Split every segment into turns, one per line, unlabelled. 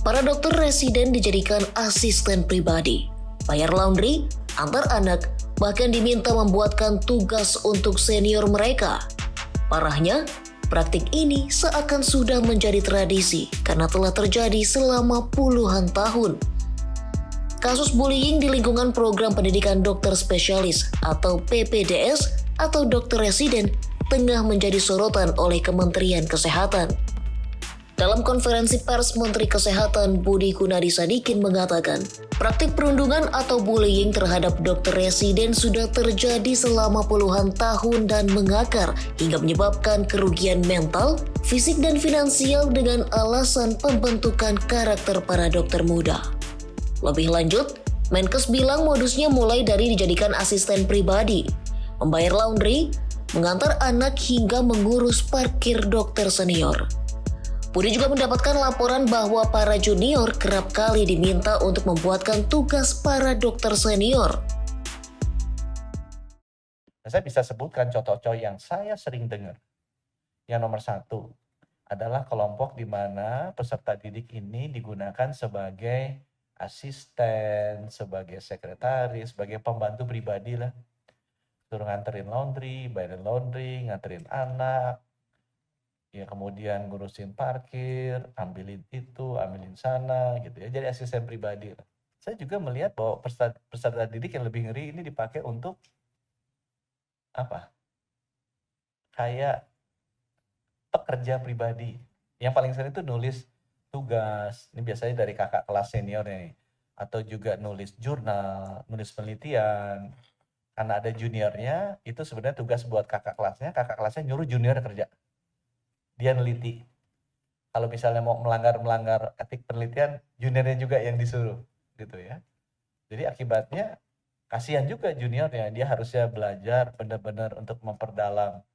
Para dokter residen dijadikan asisten pribadi, bayar laundry, antar anak, bahkan diminta membuatkan tugas untuk senior mereka. Parahnya, praktik ini seakan sudah menjadi tradisi karena telah terjadi selama puluhan tahun. Kasus bullying di lingkungan program pendidikan dokter spesialis atau PPDS atau dokter residen tengah menjadi sorotan oleh Kementerian Kesehatan. Dalam konferensi pers, Menteri Kesehatan Budi Gunadisadikin mengatakan, praktik perundungan atau bullying terhadap dokter residen sudah terjadi selama puluhan tahun dan mengakar hingga menyebabkan kerugian mental, fisik, dan finansial dengan alasan pembentukan karakter para dokter muda. Lebih lanjut, Menkes bilang modusnya mulai dari dijadikan asisten pribadi, membayar laundry, mengantar anak hingga mengurus parkir dokter senior. Budi juga mendapatkan laporan bahwa para junior kerap kali diminta untuk membuatkan tugas para dokter senior.
Saya bisa sebutkan contoh-contoh yang saya sering dengar. Yang nomor 1 adalah kelompok di mana peserta didik ini digunakan sebagai asisten, sebagai sekretaris, sebagai pembantu pribadi lah. Suruh nganterin laundry, bayarin laundry, nganterin anak, ya kemudian ngurusin parkir, ambilin itu, ambilin sana gitu ya. Jadi asisten pribadi lah. Saya juga melihat bahwa peserta didik yang lebih ngeri ini dipakai untuk apa? Kayak pekerja pribadi. Yang paling sering itu nulis tugas. Ini biasanya dari kakak kelas senior nih. Atau juga nulis jurnal, nulis penelitian. Karena ada juniornya, itu sebenarnya tugas buat kakak kelasnya nyuruh junior kerja. Dia neliti. Kalau misalnya mau melanggar etik penelitian, juniornya juga yang disuruh, gitu ya. Jadi akibatnya kasihan juga juniornya, dia harusnya belajar benar-benar untuk memperdalam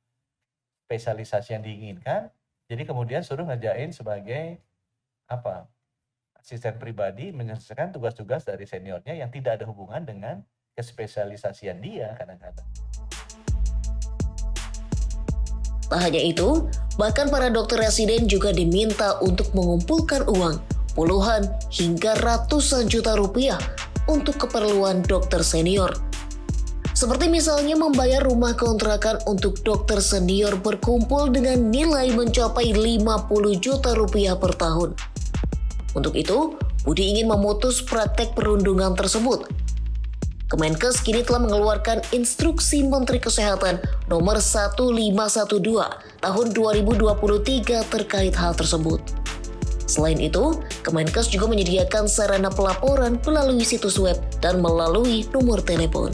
spesialisasi yang diinginkan. Jadi kemudian suruh ngerjain sebagai asisten pribadi, menyelesaikan tugas-tugas dari seniornya yang tidak ada hubungan dengan kespesialisasian dia kadang-kadang.
Tak hanya itu, bahkan para dokter residen juga diminta untuk mengumpulkan uang puluhan hingga ratusan juta rupiah untuk keperluan dokter senior. Seperti misalnya membayar rumah kontrakan untuk dokter senior berkumpul dengan nilai mencapai 50 juta rupiah per tahun. Untuk itu, Budi ingin memutus praktek perundungan tersebut. Kemenkes kini telah mengeluarkan Instruksi Menteri Kesehatan nomor 1512 tahun 2023 terkait hal tersebut. Selain itu, Kemenkes juga menyediakan sarana pelaporan melalui situs web dan melalui nomor telepon.